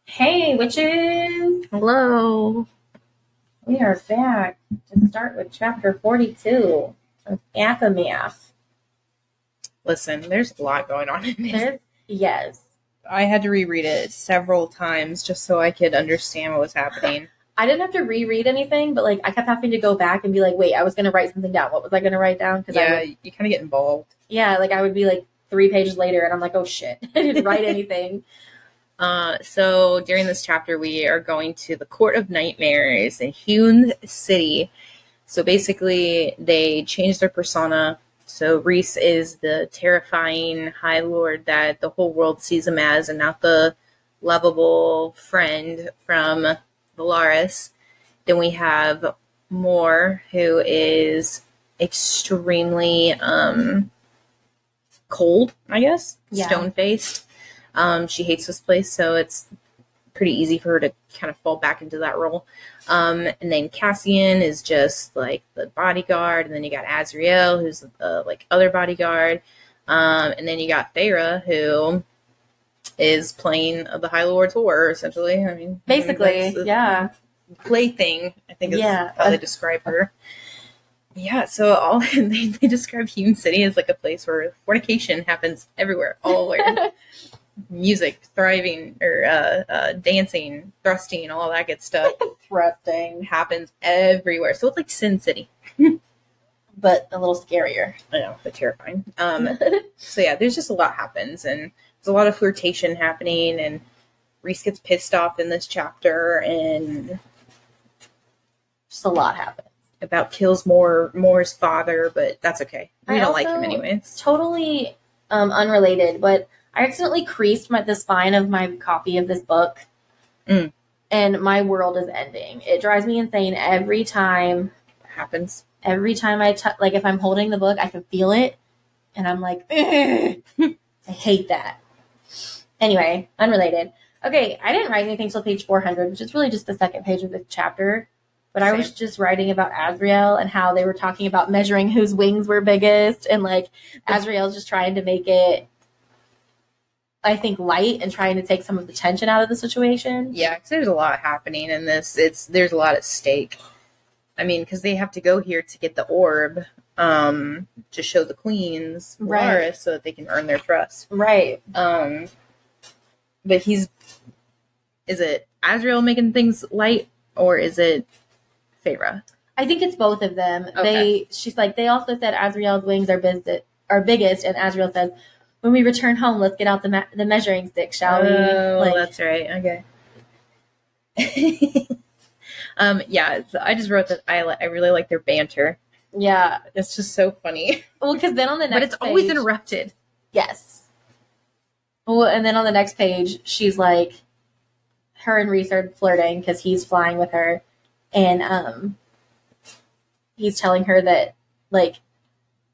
Hey, witches! Hello. We are back to start with chapter 42 of Aftermath. Listen, there's a lot going on in this. Yes. I had to reread it several times just so I could understand what was happening. I didn't have to reread anything, but I kept having to go back and be like, wait, I was going to write something down. What was I going to write down? You kind of get involved. Yeah, I would be 3 pages later and I'm like, oh shit, I didn't write anything. So during this chapter, we are going to the Court of Nightmares in Hewn City. So basically, they changed their persona. So Rhys is the terrifying High Lord that the whole world sees him as, and not the lovable friend from Valaris. Then we have Moore, who is extremely cold, I guess, Yeah. stone-faced. She hates this place, so it's pretty easy for her to kind of fall back into that role. And then Cassian is just the bodyguard, and then you got Azriel, who's the other bodyguard, and then you got Feyre, who is playing the High Lord's whore, essentially. I mean, basically, yeah, plaything, I think is how they describe her. Yeah, so they describe Hewn City as a place where fornication happens everywhere, all over. Music, thriving, or dancing, thrusting, all that good stuff. Thrusting happens everywhere. So it's like Sin City. But a little scarier. I know, but terrifying. So yeah, there's just a lot happens, and there's a lot of flirtation happening, and Rhys gets pissed off in this chapter, and just a lot happens. About kills Moore's father, but that's okay. We don't like him anyways. Totally unrelated, but I accidentally creased the spine of my copy of this book, and my world is ending. It drives me insane every time. It happens. Every time I if I'm holding the book, I can feel it, and I'm like, I hate that. Anyway, unrelated. Okay, I didn't write anything till page 400, which is really just the second page of this chapter. But I was just writing about Azriel and how they were talking about measuring whose wings were biggest, and Azriel's just trying to make it, I think, light and trying to take some of the tension out of the situation. Yeah, because there's a lot happening in this. There's a lot at stake. I mean, because they have to go here to get the orb to show the queens, right, so that they can earn their trust. Right. But is it Azriel making things light, or is it Feyre? I think it's both of them. Okay. She's like, they also said Azriel's wings are biggest, and Azriel says, when we return home, let's get out the measuring stick, shall we? Oh, that's right. Okay. Yeah, so I just wrote that I really like their banter. Yeah. It's just so funny. Well, because then on the next But it's always interrupted. Yes. Well, and then on the next page, she's like, her and Rhys are flirting because he's flying with her. And he's telling her that,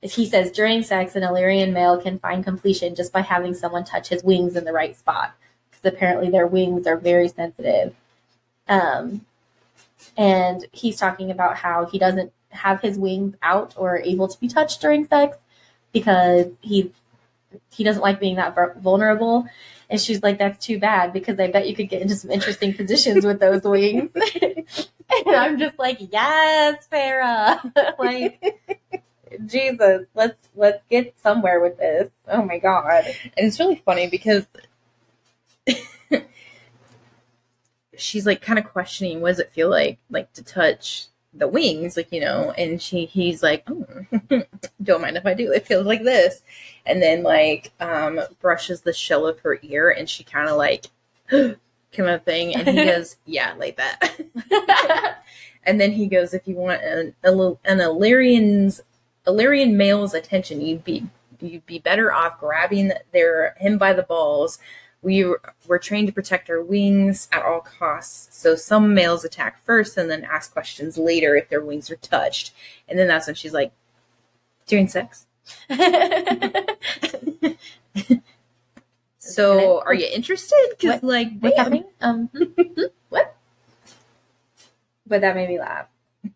if he says during sex, an Illyrian male can find completion just by having someone touch his wings in the right spot. Because apparently their wings are very sensitive. And he's talking about how he doesn't have his wings out or able to be touched during sex because he doesn't like being that vulnerable. And she's like, that's too bad, because I bet you could get into some interesting positions with those wings. And I'm just like, yes, Feyre. Jesus, let's get somewhere with this. Oh my God. And it's really funny because she's kind of questioning, what does it feel like to touch the wings, and he's like, oh, don't mind if I do, it feels like this. And then brushes the shell of her ear, and she kind of kind of thing, and he goes, yeah, like that. And then he goes, if you want an Illyrian male's attention, you'd be better off grabbing him by the balls. We're trained to protect our wings at all costs. So some males attack first and then ask questions later if their wings are touched. And then that's when she's like, during sex. So are you interested? Because what's happening? What? But that made me laugh.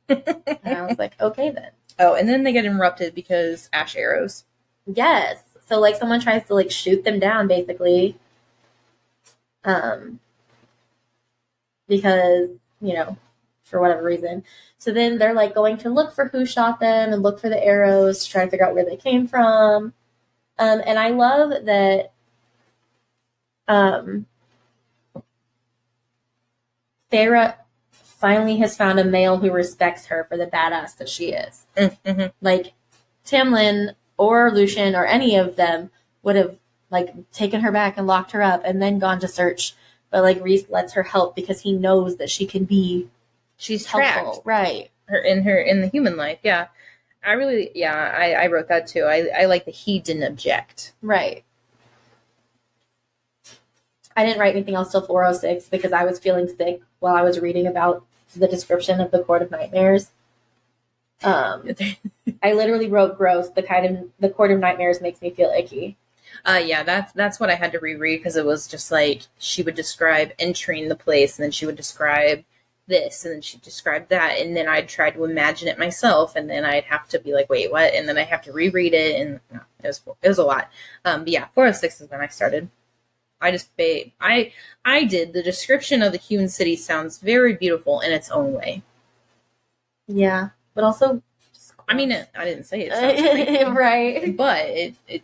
And I was like, okay then. Oh, and then they get interrupted because ash arrows. Yes. So someone tries to shoot them down, basically. because, you know, for whatever reason. So then they're like going to look for who shot them and look for the arrows to try to figure out where they came from. And I love that Feyre finally has found a male who respects her for the badass that she is. Mm-hmm. Like, Tamlin or Lucien or any of them would have, like, taken her back and locked her up and then gone to search. But, like, Rhys lets her help because he knows that she can be She's helpful. trapped. Right. In the human life, yeah. I wrote that too. I like that he didn't object. Right. I didn't write anything else till 406 because I was feeling sick while I was reading about the description of the Court of Nightmares. I literally wrote gross. The Court of Nightmares makes me feel icky. Yeah, that's what I had to reread because it was just like she would describe entering the place and then she would describe this and then she'd describe that and then I'd try to imagine it myself and then I'd have to be like, wait, what? And then I have to reread it and no, it was a lot. But yeah, 406 is when I started. I did the description of the human city sounds very beautiful in its own way. Yeah, but also, I mean, I didn't say it sounds right, but it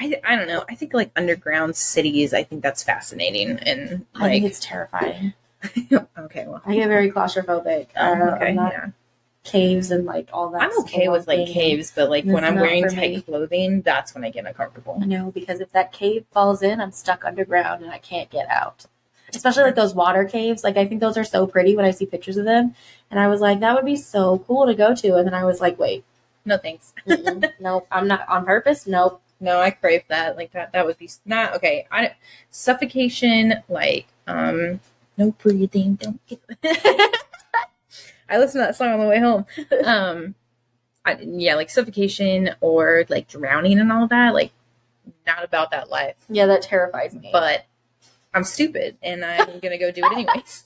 I don't know. I think like underground cities. I think that's fascinating, and like, I think it's terrifying. Okay, well, I get very claustrophobic. Okay, yeah. Caves and like all that. I'm okay with like caves, but like when I'm wearing tight clothing, that's when I get uncomfortable. I know, because if that cave falls in, I'm stuck underground and I can't get out. Especially like those water caves. Like I think those are so pretty when I see pictures of them, and I was like, that would be so cool to go to. And then I was like, wait, no thanks. Nope, I'm not on purpose. Nope. No, I crave that. Like that would be not okay. Suffocation, like no breathing. Don't get. I listened to that song on the way home. Like suffocation or like drowning and all that. Like not about that life. Yeah, that terrifies me. But I'm stupid and I'm gonna go do it anyways.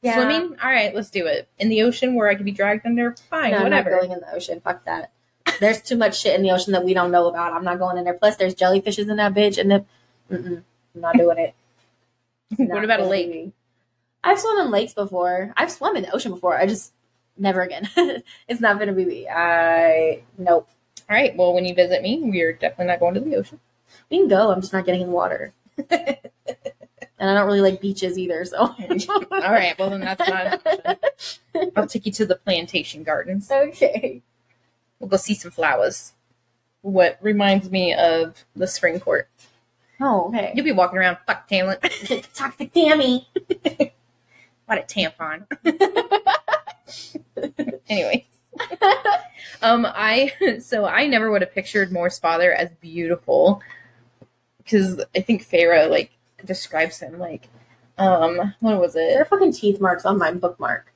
Yeah. Swimming? All right, let's do it. In the ocean where I could be dragged under? Fine, no, whatever. I'm not going in the ocean. Fuck that. There's too much shit in the ocean that we don't know about. I'm not going in there. Plus, there's jellyfishes in that bitch, and I'm not doing it. What about a lake? I've swum in lakes before. I've swum in the ocean before. I just never again. It's not gonna be me. Nope. All right. Well, when you visit me, we're definitely not going to the ocean. We can go. I'm just not getting in the water. And I don't really like beaches either. So. All right. Well, then that's not an option. I'll take you to the plantation gardens. Okay. We'll go see some flowers. What reminds me of the spring court. Oh, okay. You'll be walking around, fuck Tamlin. Toxic Tammy. What a tampon. Anyway. I never would have pictured Mor's father as beautiful. Because I think Feyre, like, describes him like, what was it? There are fucking teeth marks on my bookmark.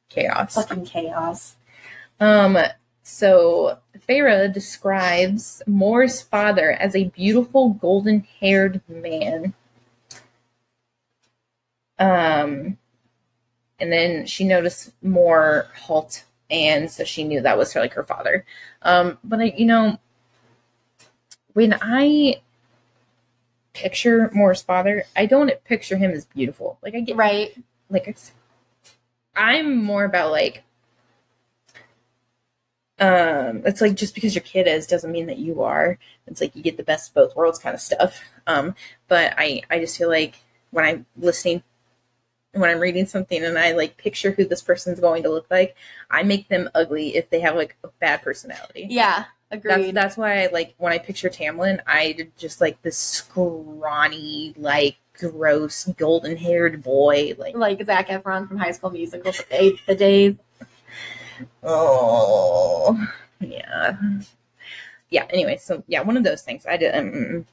Chaos. Fucking chaos. So Feyre describes Mor's father as a beautiful golden-haired man. And then she noticed Mor halt, and so she knew that was her father. But when I picture Mor's father, I don't picture him as beautiful. Like I get right. Like I'm more about like. It's like just because your kid is doesn't mean that you are. It's like you get the best of both worlds kind of stuff. But I just feel like when I'm reading something and I like picture who this person's going to look like, I make them ugly if they have like a bad personality. Yeah, agreed. That's why I like when I picture Tamlin, I just like this scrawny, like gross, golden-haired boy, like Zac Efron from High School Musical. The days. Oh, yeah. Yeah, anyway, so, yeah, one of those things. I did.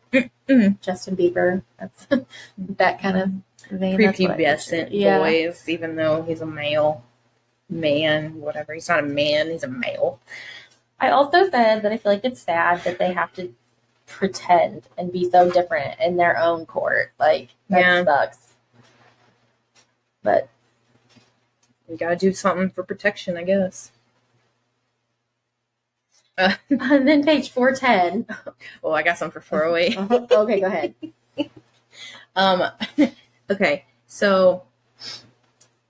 Justin Bieber. That's that kind of vein. Prepubescent boys, even though he's a man, whatever. He's not a man, he's a male. I also said that I feel like it's sad that they have to pretend and be so different in their own court. Like, that sucks. But we gotta do something for protection, I guess. And then page 410. Well, I got some for 408. Okay, go ahead. Okay, so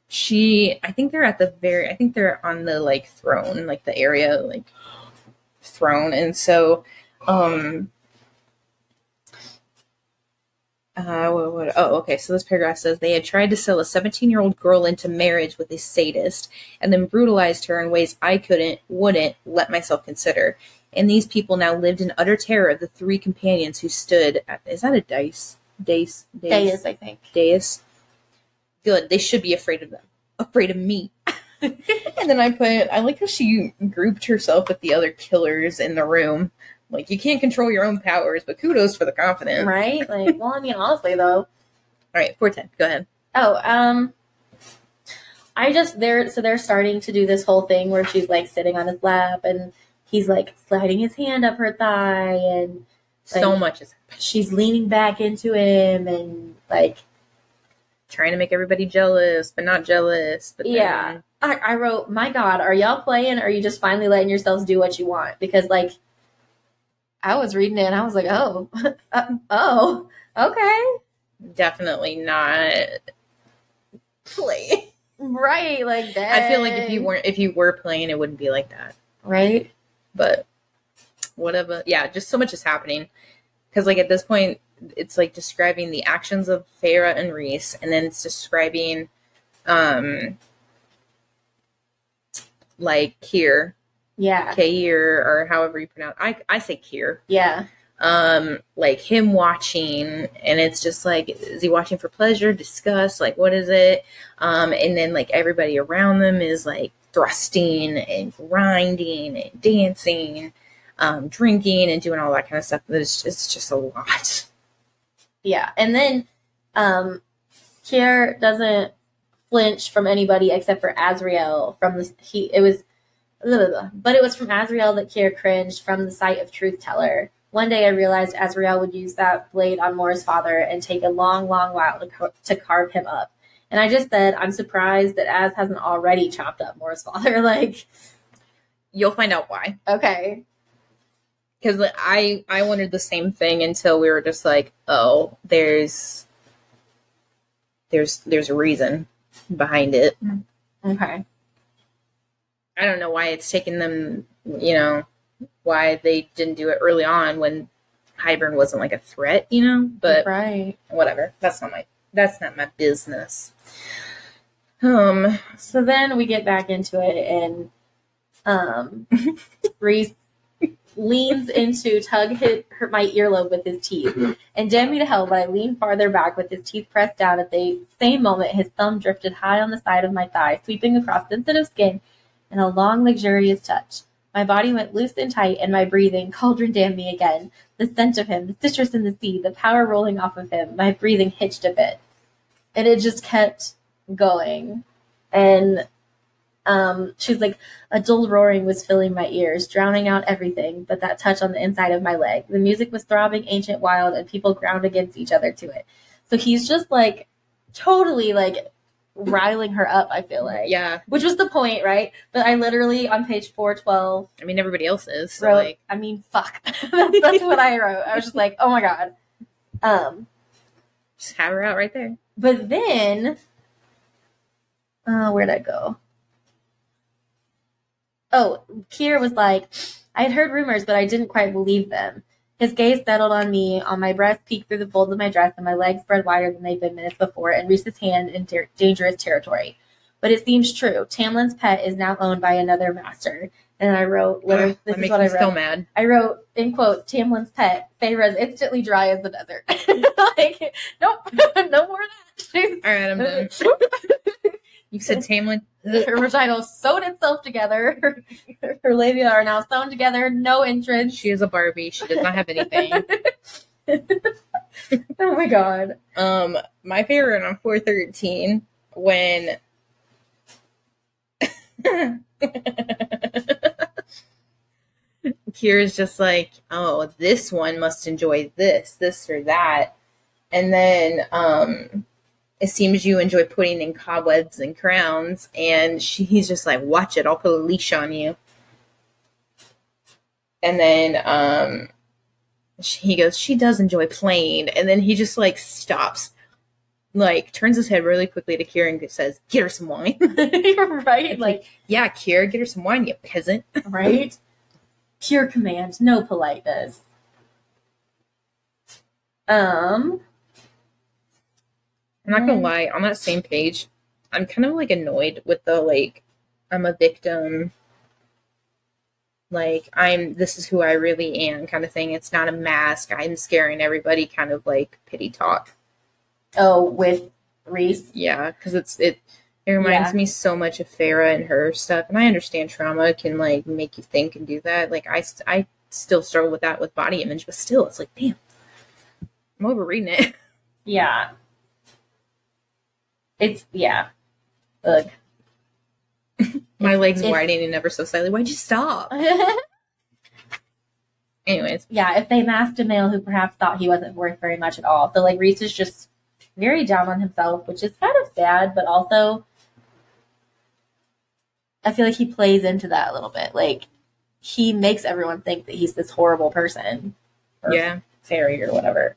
I think they're on the like throne, like the area, like throne. And so, okay. So this paragraph says they had tried to sell a 17-year-old girl into marriage with a sadist and then brutalized her in ways I wouldn't let myself consider. And these people now lived in utter terror of the three companions who stood at, is that a dais, I think. Dais. Good. They should be afraid of them. Afraid of me. And then I like how she grouped herself with the other killers in the room. Like, you can't control your own powers, but kudos for the confidence. Right? Like, well, I mean, honestly, though. All right, 410. Go ahead. Oh, they're starting to do this whole thing where she's, like, sitting on his lap, and he's, like, sliding his hand up her thigh, and like, so much is happening. She's leaning back into him, and, like, trying to make everybody jealous, but not jealous. But yeah. I wrote, my God, are y'all playing, or are you just finally letting yourselves do what you want? Because, like, I was reading it, and I was like, oh, okay. Definitely not play. Right, like that. I feel like if you were playing, it wouldn't be like that. Right? But whatever. Yeah, just so much is happening. Because, like, at this point, it's, like, describing the actions of Feyre and Rhys, and then it's describing, like, Keir. Yeah. Keir, or however you pronounce it. I say Keir. Yeah. Like, him watching, and it's just, like, is he watching for pleasure, disgust, like, what is it? And then, like, everybody around them is, like, thrusting and grinding and dancing, drinking and doing all that kind of stuff. It's just a lot. Yeah. And then Keir doesn't flinch from anybody except for Azriel from it was from Azriel that Keir cringed from the sight of Truth Teller. One day I realized Azriel would use that blade on Mor's father and take a long, long while to carve him up. And I just said, I'm surprised that Az hasn't already chopped up Mor's father. Like, you'll find out why. Okay. Because I wondered the same thing until we were just like, oh, there's a reason behind it. Okay. I don't know why it's taken them, why they didn't do it early on when Hybern wasn't like a threat, but right. Whatever. That's not my business. So then we get back into it, and Rhys leans in to tug my earlobe with his teeth. And damn me to hell, but I leaned farther back with his teeth pressed down. At the same moment, his thumb drifted high on the side of my thigh, sweeping across sensitive skin in a long, luxurious touch. My body went loose and tight, and my breathing cauldron damned me again. The scent of him, the citrus in the sea, the power rolling off of him, my breathing hitched a bit. And it just kept going. And she's like, a dull roaring was filling my ears, drowning out everything but that touch on the inside of my leg. The music was throbbing, ancient, wild, and people ground against each other to it. So he's just like totally like riling her up, I feel like. Yeah. Which was the point, right? But I literally, on page 412... I mean, everybody else is. So wrote, fuck. That's what I wrote. I was just like, oh my God. Just have her out right there. But then... where'd I go? Oh, Keir was like, I had heard rumors, but I didn't quite believe them. His gaze settled on me, on my breast peeked through the folds of my dress, and my legs spread wider than they'd been minutes before, and Rhys's hand in dangerous territory. But it seems true. Tamlin's pet is now owned by another master. And I wrote, this is what I wrote. Still mad. I wrote, in quotes, Tamlin's pet, Feyre's instantly dry as the desert. Like, nope, no more of that. All right, I'm done. You said Tamlin. Her vagina sewed itself together. Her labia are now sewn together. No entrance. She is a Barbie. She does not have anything. Oh my God. My favorite on 413 when Kira's just like, oh, this one must enjoy this or that. And then it seems you enjoy putting in cobwebs and crowns, and he's just like, watch it, I'll put a leash on you. And then he goes, she does enjoy playing, and then he just like stops like turns his head really quickly to Kira and says, "Get her some wine." You're right. It's like, yeah, Kira, get her some wine, you peasant. Right? Pure command, no politeness. I'm not gonna lie, on that same page, I'm kind of like annoyed with the like, I'm a victim. Like, this is who I really am kind of thing. It's not a mask. I'm scaring everybody kind of like pity talk. Oh, with Rhys? Yeah, because it reminds me so much of Feyre and her stuff. And I understand trauma can like make you think and do that. Like, I still struggle with that with body image, but still, it's like, damn, I'm overreading it. Yeah. Ugh. My legs widening ever so slightly. Why'd you stop? Anyways. Yeah, if they masked a male who perhaps thought he wasn't worth very much at all. So, like, Rhys is just very down on himself, which is kind of sad, but also I feel like he plays into that a little bit. Like, he makes everyone think that he's this horrible person. Or fairy or whatever.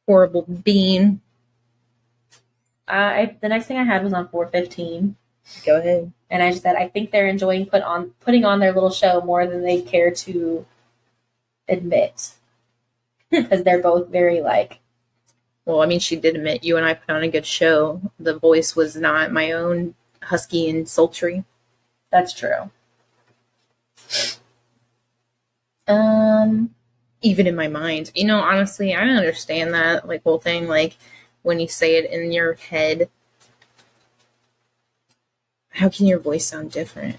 Horrible being. The next thing I had was on 415. Go ahead. And I just said, I think they're enjoying putting on their little show more than they care to admit. Because they're both very like... Well, I mean, she did admit you and I put on a good show. The voice was not my own husky and sultry. That's true. Even in my mind. You know, honestly, I don't understand that like whole thing. Like, when you say it in your head, how can your voice sound different?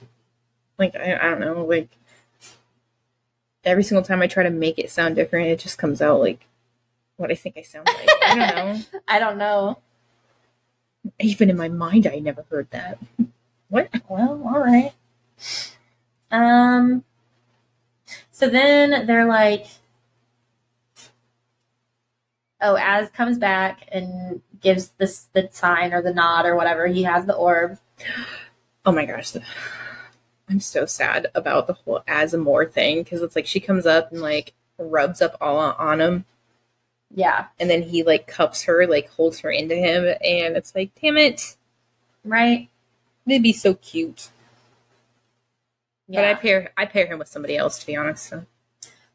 Like, I don't know, like, every single time I try to make it sound different, it just comes out like what I think I sound like. I don't know. I don't know. Even in my mind, I never heard that. What? Well, all right. So then they're like, oh, Az comes back and gives the sign or the nod or whatever. He has the orb. Oh my gosh. I'm so sad about the whole Az and Moore thing, because it's like she comes up and like rubs up all on him. Yeah. And then he like cups her, like holds her into him, and it's like, damn it. Right? It'd be so cute. Yeah. But I pair him with somebody else, to be honest. So.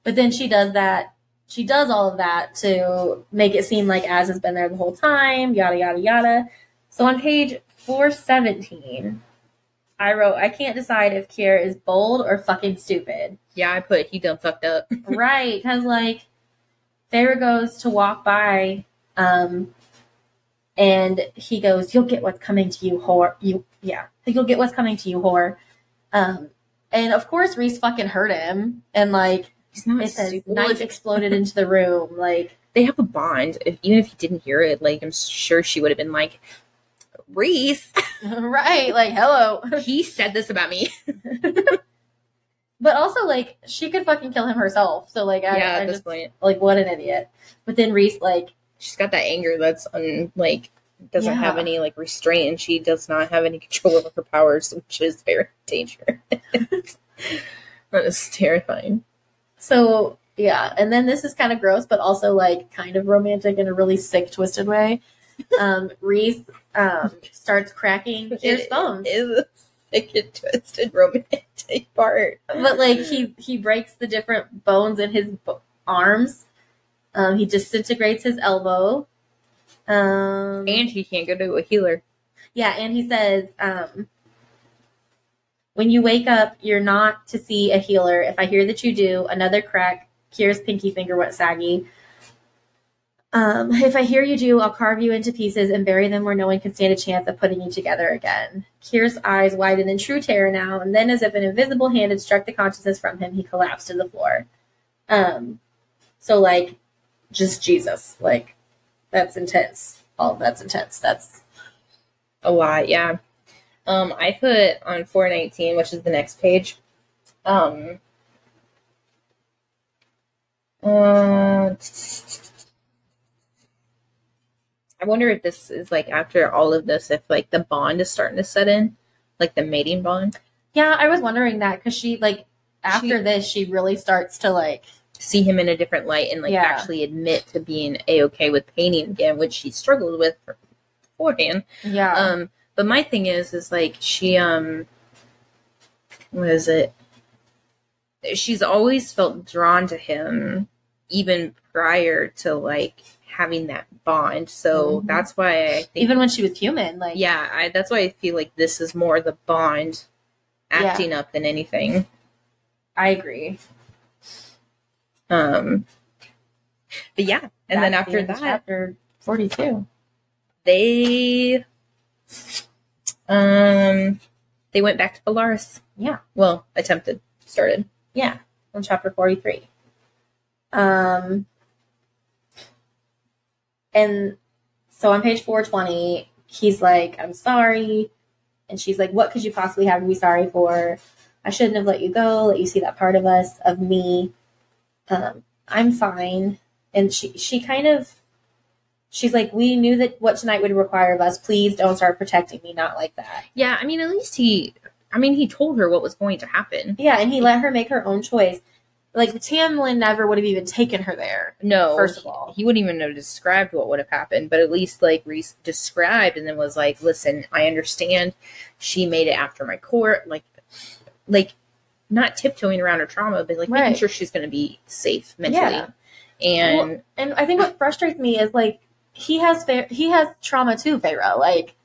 But then she does that. She does all of that to make it seem like Az has been there the whole time, yada, yada, yada. So on page 417, I wrote, I can't decide if Kier is bold or fucking stupid. Yeah, I put, he done fucked up. Right, because, like, Feyre goes to walk by, and he goes, you'll get what's coming to you, whore. You'll get what's coming to you, whore. And, of course, Rhys fucking hurt him, and, like, it says, knife exploded into the room. Like, they have a bond. Even if he didn't hear it, like, I'm sure she would have been like, Rhys. Right, like, hello. He said this about me. But also, like, she could fucking kill him herself. So, like, at this point. Like, what an idiot. But then Rhys, like... She's got that anger that's, doesn't have any, like, restraint. And she does not have any control over her powers, which is very dangerous. That is terrifying. So, yeah. And then this is kind of gross, but also, like, kind of romantic in a really sick, twisted way. Rhys starts cracking Kier's bones. It is a sick and twisted romantic part. But, like, he breaks the different bones in his arms. He disintegrates his elbow. And he can't go to a healer. Yeah, and he says, when you wake up, you're not to see a healer. If I hear that you do, another crack. Kier's pinky finger went saggy. If I hear you do, I'll carve you into pieces and bury them where no one can stand a chance of putting you together again. Kier's eyes widened in true terror now, and then as if an invisible hand had struck the consciousness from him, he collapsed to the floor. So, like, just Jesus. Like, that's intense. All of that's intense. That's a lot, yeah. I put on 419, which is the next page. I wonder if this is, like, after all of this, if, like, the bond is starting to set in, like, the mating bond. Yeah, I was wondering that, because she, like, after this, she really starts to, like... see him in a different light and like actually admit to being a-okay with painting again, which she struggled with beforehand. Yeah. But my thing is like she what is it? She's always felt drawn to him even prior to like having that bond. So that's why I think, even when she was human, like that's why I feel like this is more the bond acting up than anything. I agree. But yeah, and then after that, chapter 42, they went back to Belarus. Yeah. Well, started. Yeah, on chapter 43. And so on page 420, he's like, I'm sorry. And she's like, what could you possibly have to be sorry for? I shouldn't have let you go, let you see that part of us, of me. I'm fine. And she's like, we knew that what tonight would require of us. Please don't start protecting me. Not like that. Yeah. I mean, at least he told her what was going to happen. Yeah. And he let her make her own choice. Like, Tamlin never would have even taken her there. No. First of all. He wouldn't even have described what would have happened, but at least, like, Rhys described and then was like, listen, I understand she made it after my court. Like, not tiptoeing around her trauma, but, like, making sure she's going to be safe mentally. Yeah. And I think what frustrates me is, like, he has trauma too, Feyre. Like,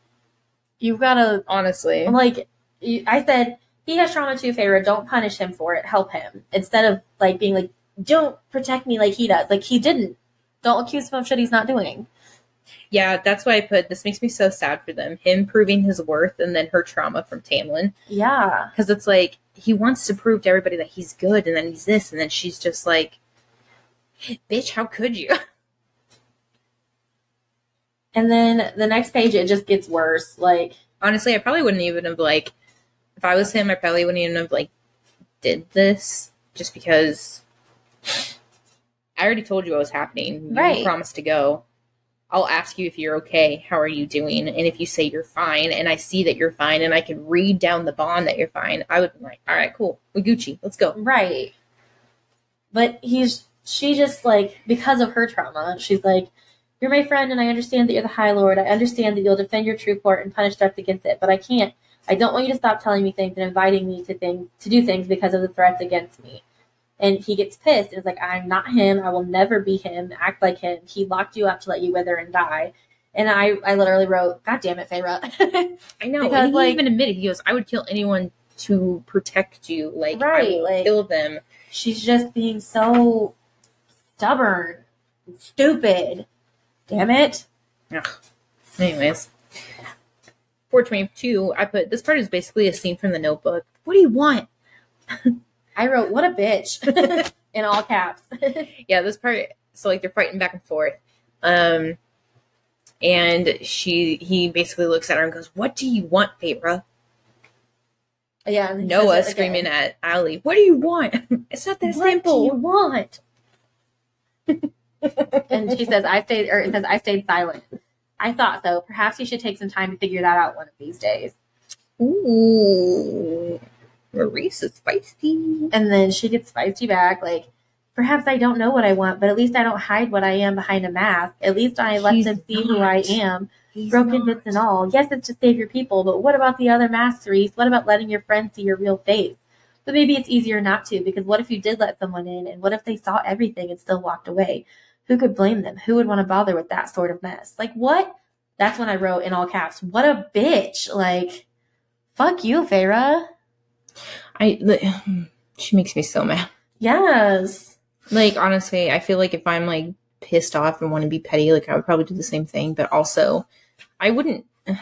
you've got to... Honestly. Like, I said... He has trauma too, Feyre. Don't punish him for it. Help him. Instead of, like, being like, don't protect me like he does. Like, he didn't. Don't accuse him of shit he's not doing. Yeah, that's why I put, this makes me so sad for them. Him proving his worth and then her trauma from Tamlin. Yeah. Because it's like, he wants to prove to everybody that he's good and then he's this. And then she's just like, bitch, how could you? And then the next page, it just gets worse. Like, honestly, I probably wouldn't even have, like, if I was him, I probably wouldn't even have, like, did this just because I already told you what was happening. You promised to go. I'll ask you if you're okay. How are you doing? And if you say you're fine and I see that you're fine and I can read down the bond that you're fine, I would be like, all right, cool. We Gucci. Let's go. Right. But she just, like, because of her trauma, she's like, you're my friend and I understand that you're the High Lord. I understand that you'll defend your true court and punish threats against it, but I can't. I don't want you to stop telling me things and inviting me to do things because of the threats against me. And he gets pissed and is like, I'm not him. I will never be him. Act like him. He locked you up to let you wither and die. And I literally wrote, God damn it, Feyre. I know. Because, and he even admitted, he goes, I would kill anyone to protect you. Like, I will kill them. She's just being so stubborn and stupid. Damn it. Ugh. Anyways. 422, I put, this part is basically a scene from The Notebook. What do you want? I wrote, what a bitch, in all caps. Yeah, this part, so, like, they're fighting back and forth. And he basically looks at her and goes, what do you want, Feyre? Yeah. Noah screaming at Allie, what do you want? It's not that simple. What do you want? And she says, I stayed silent. I thought so. Perhaps you should take some time to figure that out one of these days. Ooh. Rhys is feisty. And then she gets feisty back, like, perhaps I don't know what I want, but at least I don't hide what I am behind a mask. At least I let them see who I am, broken bits and all. Yes, it's to save your people, but what about the other masks, Rhys? What about letting your friends see your real face? But maybe it's easier not to, because what if you did let someone in, and what if they saw everything and still walked away? Who could blame them? Who would want to bother with that sort of mess? Like, what? That's when I wrote in all caps, what a bitch. Like, fuck you, Feyre. She makes me so mad. Yes. Like, honestly, I feel like if I'm, like, pissed off and want to be petty, like, I would probably do the same thing. But also, I would hit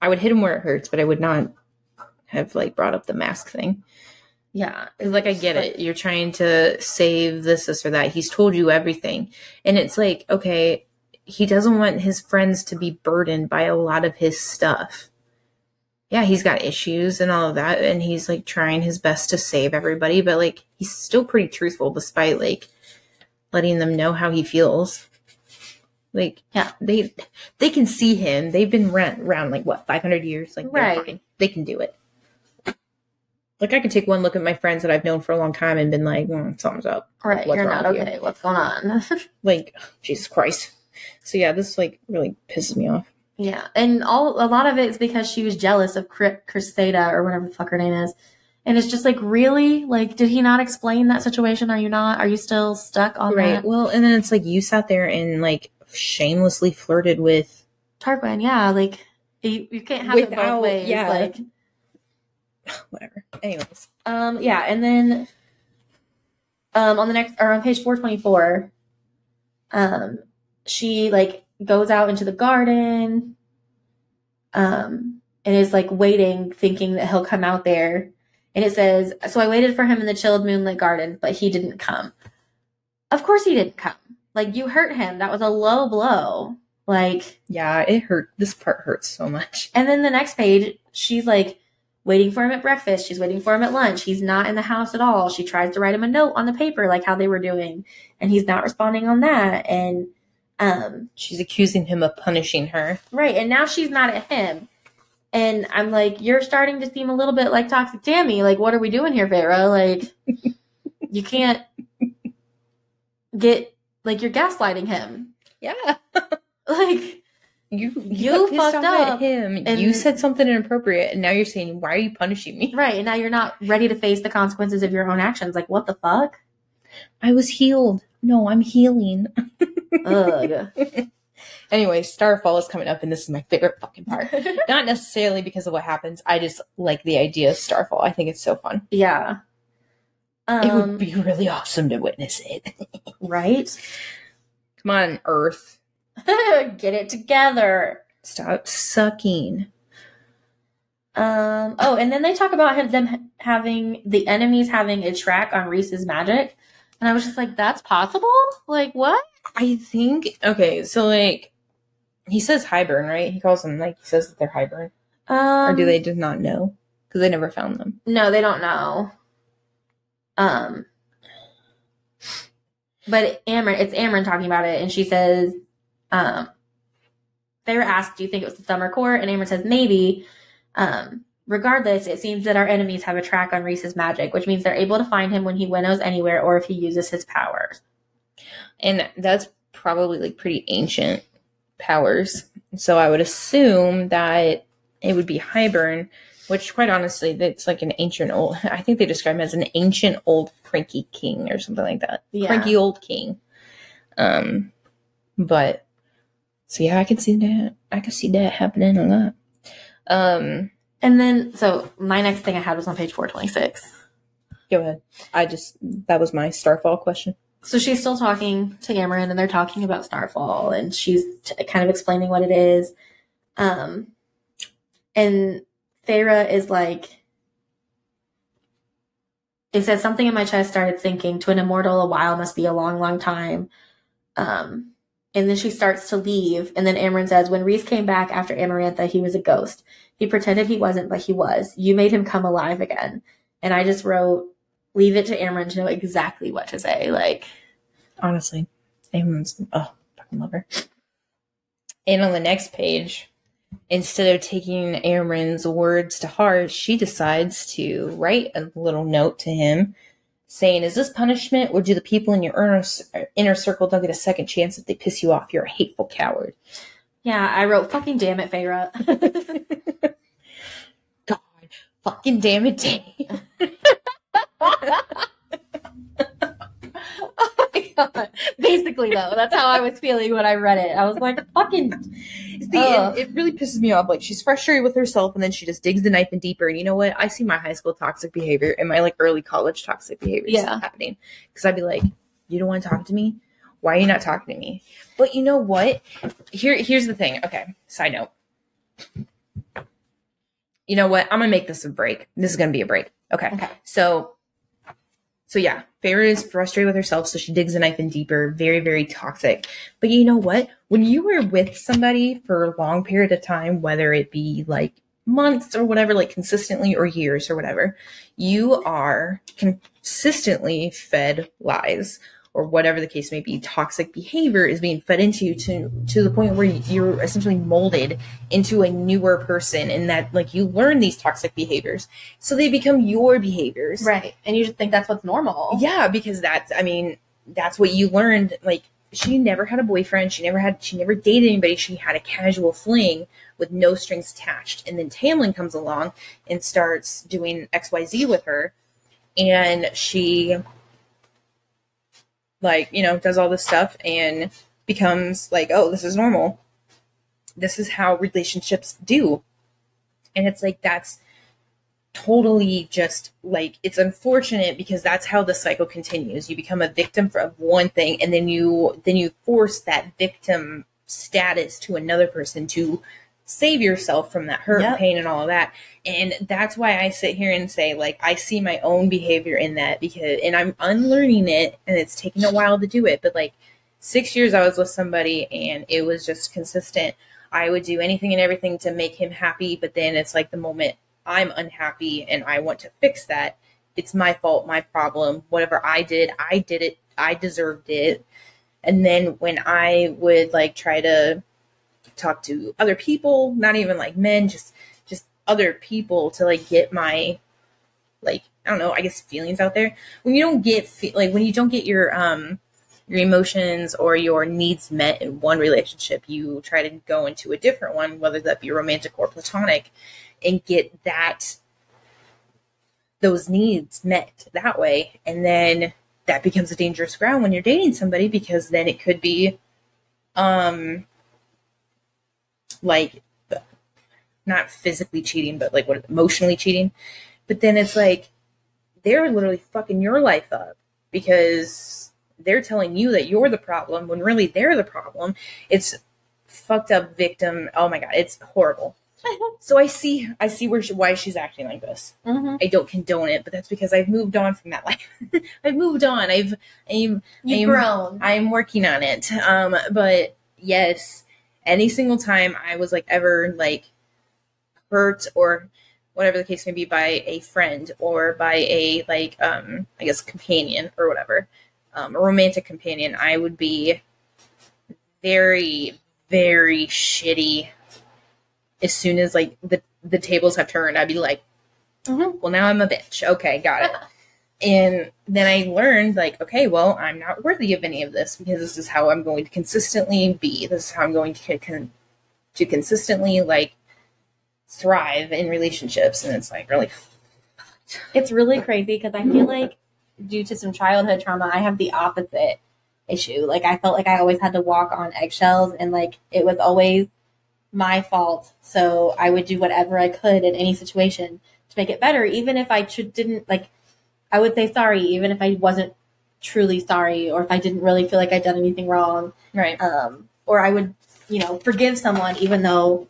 him where it hurts, but I would not have, like, brought up the mask thing. Yeah. Because, like, I get it. You're trying to save this, or that. He's told you everything. And it's like, okay, he doesn't want his friends to be burdened by a lot of his stuff. Yeah, he's got issues and all of that. And he's, like, trying his best to save everybody. But, like, he's still pretty truthful despite, like, letting them know how he feels. Like, yeah, they can see him. They've been around, like, what, 500 years? Like, they're fine. They can do it. Like, I could take one look at my friends that I've known for a long time and been like, something's up. Right, What's you're wrong not with okay. What's going on? Like, Jesus Christ. So yeah, this like really pisses me off. Yeah, and a lot of it is because she was jealous of Cressida or whatever the fuck her name is. And it's just like, really? Like, did he not explain that situation? Are you not? Are you still stuck on that? Well, and then it's like you sat there and like shamelessly flirted with Tarquin, yeah. Like, you can't have it both ways. Yeah. Like, whatever. Anyways. Yeah, and then on page 424, she like goes out into the garden, and is like waiting, thinking that he'll come out there. And it says, so I waited for him in the chilled moonlit garden, but he didn't come. Of course he didn't come. Like, you hurt him. That was a low blow. Like, yeah, it hurt. This part hurts so much. And then the next page, she's like waiting for him at breakfast. She's waiting for him at lunch. He's not in the house at all. She tries to write him a note on the paper, like how they were doing. And he's not responding on that. And she's accusing him of punishing her. Right. And now she's not at him. And I'm like, you're starting to seem a little bit like Toxic Tammy. Like, what are we doing here, Feyre? Like, you can't get, like, you're gaslighting him. Yeah. Like, you fucked up at him. And you said something inappropriate. And now you're saying, why are you punishing me? Right. And now you're not ready to face the consequences of your own actions. Like, what the fuck? I was healed. No, I'm healing. Ugh. Anyway, Starfall is coming up, and this is my favorite fucking part. Not necessarily because of what happens. I just like the idea of Starfall. I think it's so fun. Yeah. It would be really awesome to witness it. Right? Come on, Earth. Get it together. Stop sucking. Oh, and then they talk about them having the enemies having a track on Rhys's magic. And I was just like, that's possible? Like, what? I think, okay, so like, he says Hybern, right? He calls them, like, he says that they're Hybern. Or do they just not know? Because they never found them. No, they don't know. But it's Amryn talking about it, and she says, they were asked, do you think it was the Summer Court? And Amryn says, maybe. Regardless, it seems that our enemies have a track on Rhys's magic, which means they're able to find him when he winnows anywhere or if he uses his powers. And that's probably like pretty ancient powers. So I would assume that it would be Hybern, which quite honestly, that's like an ancient old, I think they describe him as an ancient old cranky king or something like that. Yeah. Cranky old king. But, so yeah, I can see that. I can see that happening a lot. And then, so my next thing I had was on page 426. Go ahead. That was my Starfall question. So she's still talking to Amryn, and they're talking about Starfall, and she's kind of explaining what it is. And Feyre is like, it says, something in my chest started thinking, to an immortal, a while must be a long, long time. And then she starts to leave, and then Amryn says, when Rhys came back after Amarantha, he was a ghost. He pretended he wasn't, but he was. You made him come alive again. And I just wrote, leave it to Amryn to know exactly what to say. Like, honestly, Amryn's, fucking love her. And on the next page, instead of taking Amryn's words to heart, she decides to write a little note to him saying, is this punishment, or do the people in your inner circle don't get a second chance if they piss you off? You're a hateful coward. Yeah, I wrote, fucking damn it, Feyre. God, fucking damn it, Dave. Oh my God. Basically, though, that's how I was feeling when I read it. I was like, fucking. It really pisses me off. Like, she's frustrated with herself, and then she just digs the knife in deeper. And you know what? I see my high school toxic behavior and my like early college toxic behavior happening. Because I'd be like, you don't want to talk to me? Why are you not talking to me? But you know what? Here's the thing. Okay, side note. You know what? I'm going to make this a break. This is going to be a break. Okay. So yeah, Feyre is frustrated with herself, so she digs the knife in deeper. Very, very toxic. But you know what? When you are with somebody for a long period of time, whether it be like months or whatever, like consistently, or years or whatever, you are consistently fed lies. or whatever the case may be, toxic behavior is being fed into you to the point where you're essentially molded into a newer person, and that like you learn these toxic behaviors, so they become your behaviors, right? And you just think that's what's normal. Yeah, because that's what you learned. Like, she never had a boyfriend, she never dated anybody, she had a casual fling with no strings attached, and then Tamlin comes along and starts doing XYZ with her, and she like, you know, does all this stuff and becomes like, oh, this is normal. This is how relationships do. And it's like, that's totally just like, it's unfortunate because that's how the cycle continues. You become a victim of one thing, and then you force that victim status to another person to save yourself from that hurt and pain and all of that. And that's why I sit here and say, like, I see my own behavior in that, because, and I'm unlearning it, and it's taking a while to do it, but like 6 years I was with somebody and it was just consistent. I would do anything and everything to make him happy, but then it's like the moment I'm unhappy and I want to fix that, it's my fault, my problem. Whatever I did it, I deserved it. And then when I would like try to talk to other people, not even like men, just other people, to like get my, like, I don't know, I guess feelings out there. When you don't get when you don't get your emotions or your needs met in one relationship, you try to go into a different one, whether that be romantic or platonic, and get those needs met that way. And then that becomes a dangerous ground when you're dating somebody, because then it could be like not physically cheating, but like emotionally cheating. But then it's like they're literally fucking your life up because they're telling you that you're the problem when really they're the problem. It's fucked up victim. Oh my God, it's horrible. So I see why she's acting like this. Mm-hmm. I don't condone it, but that's because I've moved on from that life. I've moved on. You've grown. I'm working on it. But yes, any single time I was like ever like hurt or whatever the case may be by a friend or by a like I guess companion or whatever, a romantic companion, I would be very, very shitty. As soon as like the tables have turned, I'd be like, mm-hmm. Well, now I'm a bitch. Okay, got it. And then I learned like, okay, well, I'm not worthy of any of this, because this is how I'm going to consistently be. This is how I'm going to consistently like thrive in relationships. And it's like really, it's really crazy because I feel like due to some childhood trauma, I have the opposite issue. Like I felt like I always had to walk on eggshells, and like it was always my fault. So I would do whatever I could in any situation to make it better, even if I didn't like. I would say sorry, even if I wasn't truly sorry, or if I didn't really feel like I'd done anything wrong. Right. Or I would, forgive someone even though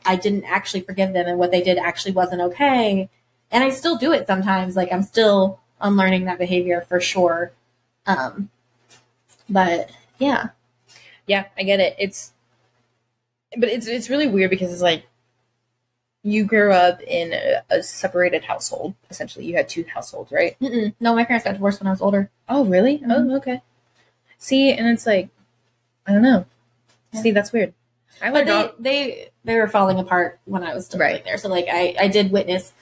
I didn't actually forgive them and what they did actually wasn't okay. And I still do it sometimes. Like I'm still unlearning that behavior for sure. But yeah. Yeah, I get it. It's really weird because it's like you grew up in a separated household. Essentially, you had two households, right? Mm-mm. No, my parents got divorced when I was older. Oh, really? Mm-hmm. Oh, okay. See, and it's like, I don't know. Yeah. See, that's weird. But they were falling apart when I was still right there. So like I did witness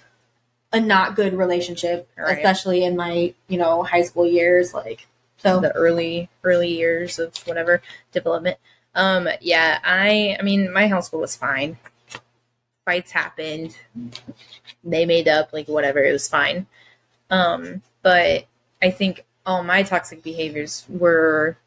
a not good relationship, right, especially in my high school years. Like so the early years of whatever development. Yeah, I mean, my household was fine. Fights happened. They made up, like, whatever. It was fine. But I think all my toxic behaviors were,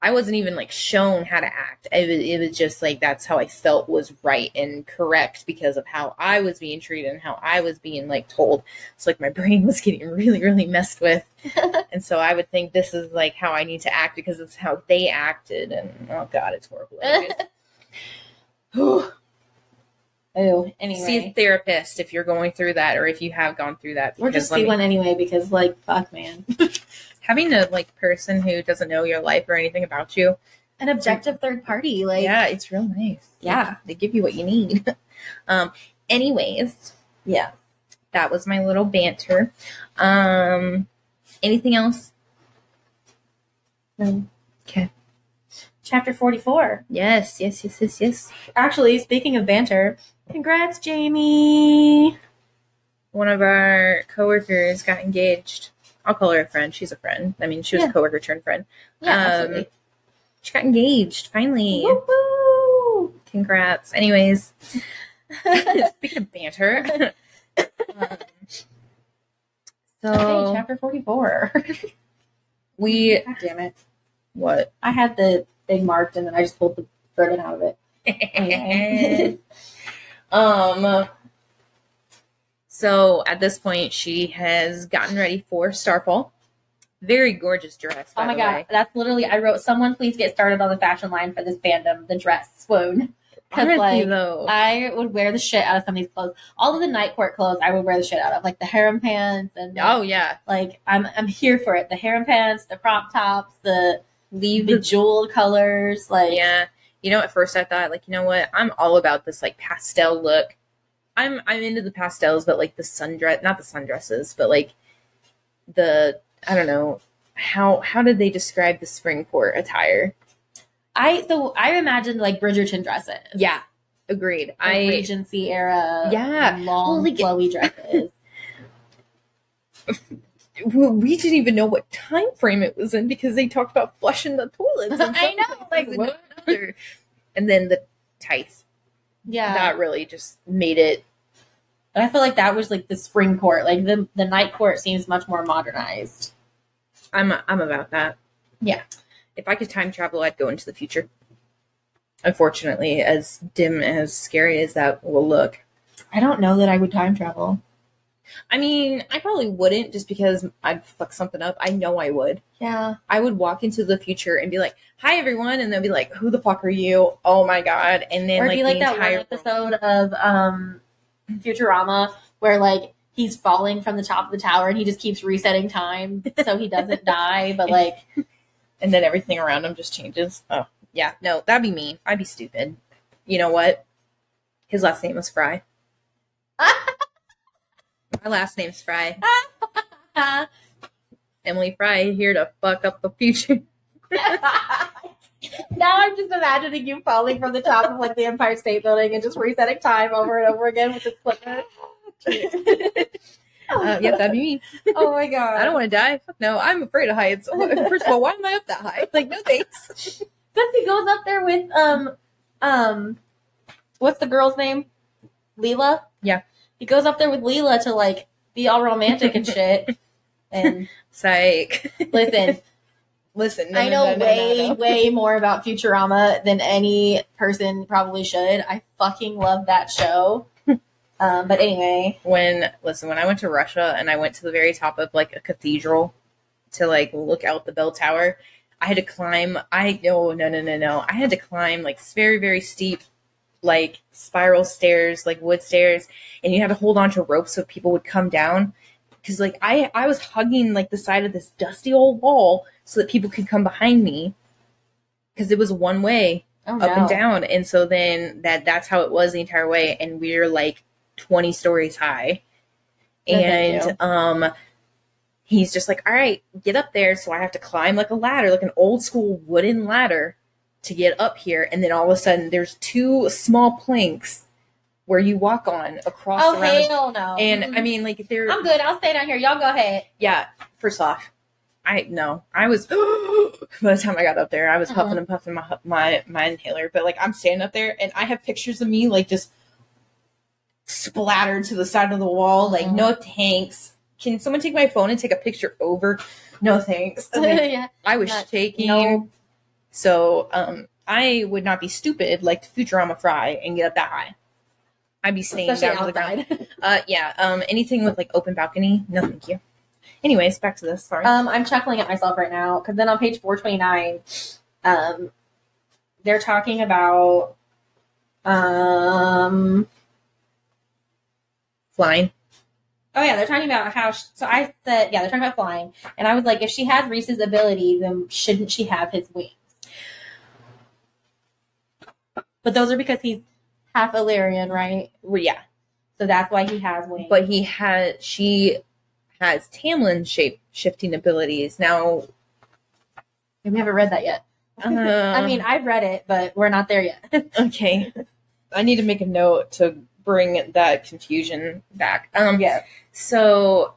I wasn't even, like, shown how to act. It was just, like, that's how I felt was right and correct because of how I was being treated and how I was being, like, told. So, like, my brain was getting really, really messed with. And so I would think this is, like, how I need to act because it's how they acted. And, oh, God, it's horrible. Oh, anyway. See a therapist if you're going through that, or if you have gone through that. Or just see one anyway, because, like, fuck, man. Having a, like, person who doesn't know your life or anything about you. An objective third party, like. Yeah, it's real nice. Yeah. They give you what you need. Anyways. Yeah. That was my little banter. Anything else? No. Okay. Chapter 44. Yes. Actually, speaking of banter, congrats, Jamie. One of our coworkers got engaged. I'll call her a friend. She's a friend. I mean, she was a coworker turned friend. Yeah, absolutely. She got engaged, finally. Woo-hoo! Congrats. Anyways, speaking of banter. Okay, chapter 44. God damn it. What? I had the thing marked and then I just pulled the burden out of it. Anyway. So at this point, she has gotten ready for Starfall. Very gorgeous dress. Oh my god, that's literally, I wrote, someone please get started on the fashion line for this fandom, the dress swoon. Because like, though, I would wear the shit out of some of these clothes. All of the night court clothes, I would wear the shit out of, like the harem pants and oh yeah, like I'm here for it. The harem pants, the crop tops, the bejeweled colors, like yeah. You know, at first I thought, like, you know what, I'm all about this like pastel look. I'm into the pastels, but like the sundress, not the sundresses, but like the, I don't know, how did they describe the spring court attire? I imagined like Bridgerton dresses. Yeah, agreed. Like Regency era, yeah, long flowy dresses. We didn't even know what time frame it was in because they talked about flushing the toilets. And I know, like what? And then the tights. Yeah, that really just made it. But I feel like that was like the spring court. Like the night court seems much more modernized. I'm about that. Yeah. If I could time travel, I'd go into the future. Unfortunately, as dim, as scary as that will look. I don't know that I would time travel. I mean, I probably wouldn't just because I'd fuck something up. I know I would. Yeah. I would walk into the future and be like, hi, everyone. And they'll be like, who the fuck are you? Oh, my God. And then, or it'd be like that one episode of Futurama where, like, he's falling from the top of the tower and he just keeps resetting time so he doesn't die. But, like... And then everything around him just changes. Oh, yeah. No, that'd be me. I'd be stupid. You know what? His last name was Fry. My last name's Fry. Emily Fry, here to fuck up the future. Now I'm just imagining you falling from the top of like the Empire State Building and just resetting time over and over again with his clicker. Yeah, that'd be me. Oh my god. I don't want to die. Fuck no, I'm afraid of heights. First of all, why am I up that high? Like, no thanks. Because he goes up there with what's the girl's name? Leela? Yeah. He goes up there with Leela to like be all romantic and shit. And psych. Listen. No, I know way more about Futurama than any person probably should. I fucking love that show. But anyway. When I went to Russia and I went to the very top of like a cathedral to like look out the bell tower, I had to climb. No. I had to climb like very, very steep, like spiral stairs, like wood stairs, and you had to hold on to ropes so people would come down. Because like I was hugging like the side of this dusty old wall so that people could come behind me. Because it was one way up and down, and so then that's how it was the entire way, and we were like 20 stories high. And he's just like, all right, get up there. So I have to climb like a ladder, like an old school wooden ladder to get up here. And then all of a sudden there's two small planks where you walk on across. Oh, hell no. And I mean, like, they're... I'm good. I'll stay down here. Y'all go ahead. Yeah. First off, I was... By the time I got up there, I was huffing and puffing my inhaler. But, like, I'm standing up there, and I have pictures of me, like, just splattered to the side of the wall. Like, no thanks. Can someone take my phone and take a picture over? No thanks. I mean, yeah. I was shaking. No. So, I would not be stupid like Futurama Fry and get up that high. I'd be staying especially down outside. To the ground. Yeah. Anything with like open balcony, no thank you. Anyways, back to this. Sorry. I'm chuckling at myself right now because then on page 429, they're talking about flying. Oh yeah, they're talking about how. So I said, yeah, they're talking about flying, and I was like, if she has Rhys's ability, then shouldn't she have his wings? But those are because he's half Illyrian, right? Well, yeah. So that's why he has wings. But she has Tamlin shape-shifting abilities. Now, We haven't read that yet. I mean, I've read it, but we're not there yet. Okay. I need to make a note to bring that confusion back. Yeah. So,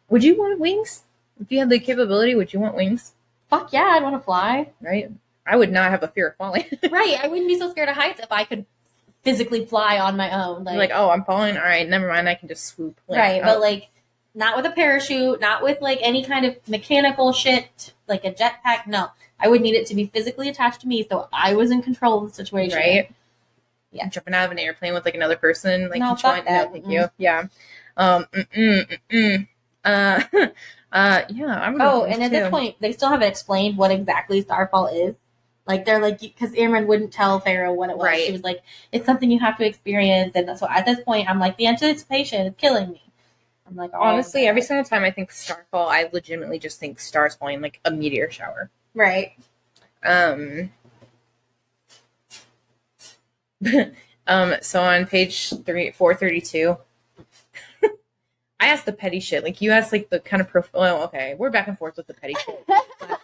would you want wings? If you had the capability, would you want wings? Fuck yeah, I'd want to fly. Right? I would not have a fear of falling. Right, I wouldn't be so scared of heights if I could physically fly on my own. Like, oh, I'm falling? All right, never mind. I can just swoop. Right, but like, not with a parachute, not with like any kind of mechanical shit, like a jetpack. No, I would need it to be physically attached to me so I was in control of the situation. Right? Yeah. Jumping out of an airplane with like another person. Like, No, fuck that. No, thank you. Yeah. Yeah, I'm Oh, and at this point, they still haven't explained what exactly Starfall is. Like, they're like, because Amren wouldn't tell Feyre what it was. Right. She was like, it's something you have to experience. And so at this point, I'm like, the anticipation is killing me. I'm like, oh, honestly, God. every single time I think Starfall, I legitimately just think stars falling like a meteor shower. Right. So on page 432, I asked the petty shit. Like, you asked, like, the kind of well, okay, we're back and forth with the petty shit.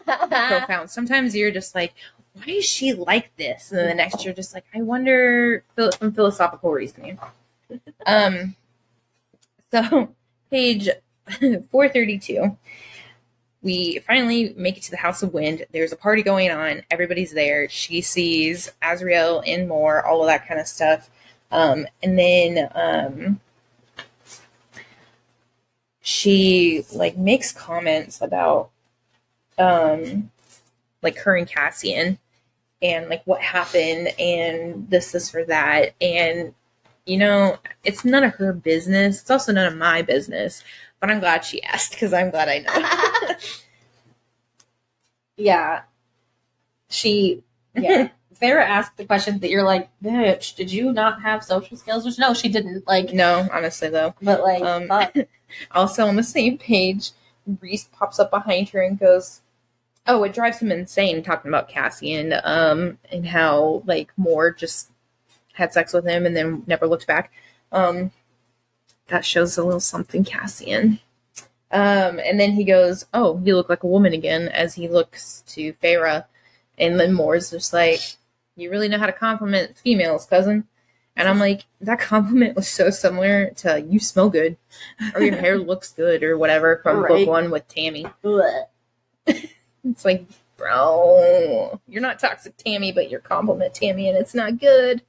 Profound. Sometimes you're just like, why is she like this? And then the next you're just like, I wonder, from philosophical reasoning. So, page 432, we finally make it to the House of Wind. There's a party going on. Everybody's there. She sees Azriel and more, all of that kind of stuff. And then, she like makes comments about like her and Cassian and like what happened and this for that, and you know, it's none of her business. It's also none of my business, but I'm glad she asked because I'm glad I know. Yeah. Feyre asked the questions that you're like, bitch, did you not have social skills? Which no, she didn't. Like, no, honestly though. But like, fuck. Also on the same page, Rhys pops up behind her and goes, oh, it drives him insane talking about Cassian, and how like Moore just had sex with him and then never looked back. That shows a little something, Cassian. And then he goes, oh, you look like a woman again, as he looks to Feyre. And then Moore's just like, you really know how to compliment females, cousin. And I'm like, that compliment was so similar to you smell good, or your hair looks good, or whatever from book 1 with Tammy. It's like, bro, you're not toxic Tammy, but you're compliment Tammy, and it's not good.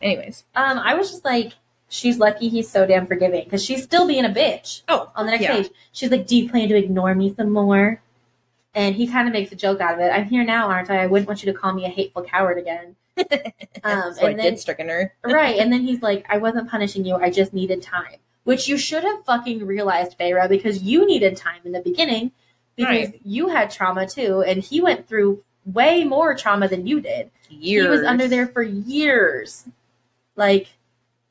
Anyways. I was just like, she's lucky he's so damn forgiving, because she's still being a bitch. Oh, on the next page. She's like, do you plan to ignore me some more? And he kind of makes a joke out of it. I'm here now, aren't I? I wouldn't want you to call me a hateful coward again. So I did stricken her. Right. And then he's like, I wasn't punishing you. I just needed time. Which you should have fucking realized, Feyre, because you needed time in the beginning. Because you had trauma too. And he went through way more trauma than you did. Years. He was under there for years. Like,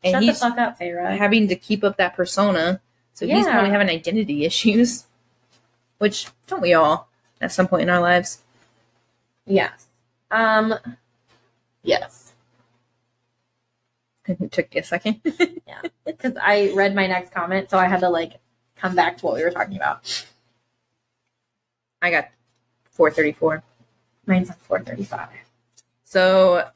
and shut the fuck up, Feyre. Having to keep up that persona. So he's probably having identity issues. Which, don't we all? At some point in our lives. Yes. Yes. It took you a second. Yeah. Because I read my next comment, so I had to, like, come back to what we were talking about. I got 434. Mine's on 435. So,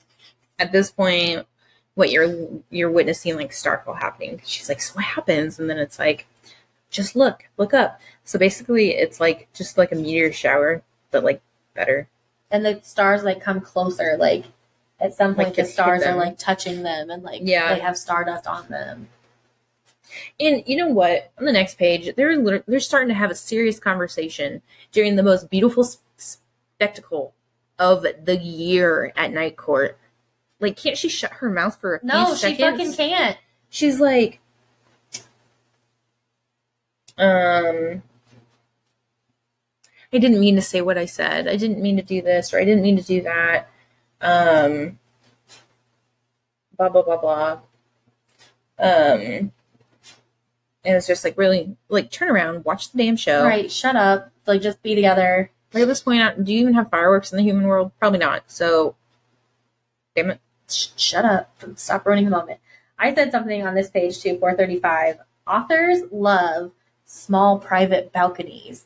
at this point, what you're witnessing, like, Starfall happening. She's like, so what happens? And then it's like, just look up. So basically, it's like just like a meteor shower, but like better. And the stars like come closer. Like at some point, like, the stars are like touching them, and like they have stardust on them. And you know what? On the next page, they're starting to have a serious conversation during the most beautiful spectacle of the year at Night Court. Like, can't she shut her mouth for a few seconds? No, she fucking can't. She's like, I didn't mean to say what I said. I didn't mean to do this, or I didn't mean to do that. Blah, blah, blah, blah. And it's just like, really, like, turn around, watch the damn show. Right, shut up. Like, just be together. Like, at this point, do you even have fireworks in the human world? Probably not. So, damn it. Shut up. Stop ruining the moment. I said something on this page, too, 435. Authors love small private balconies.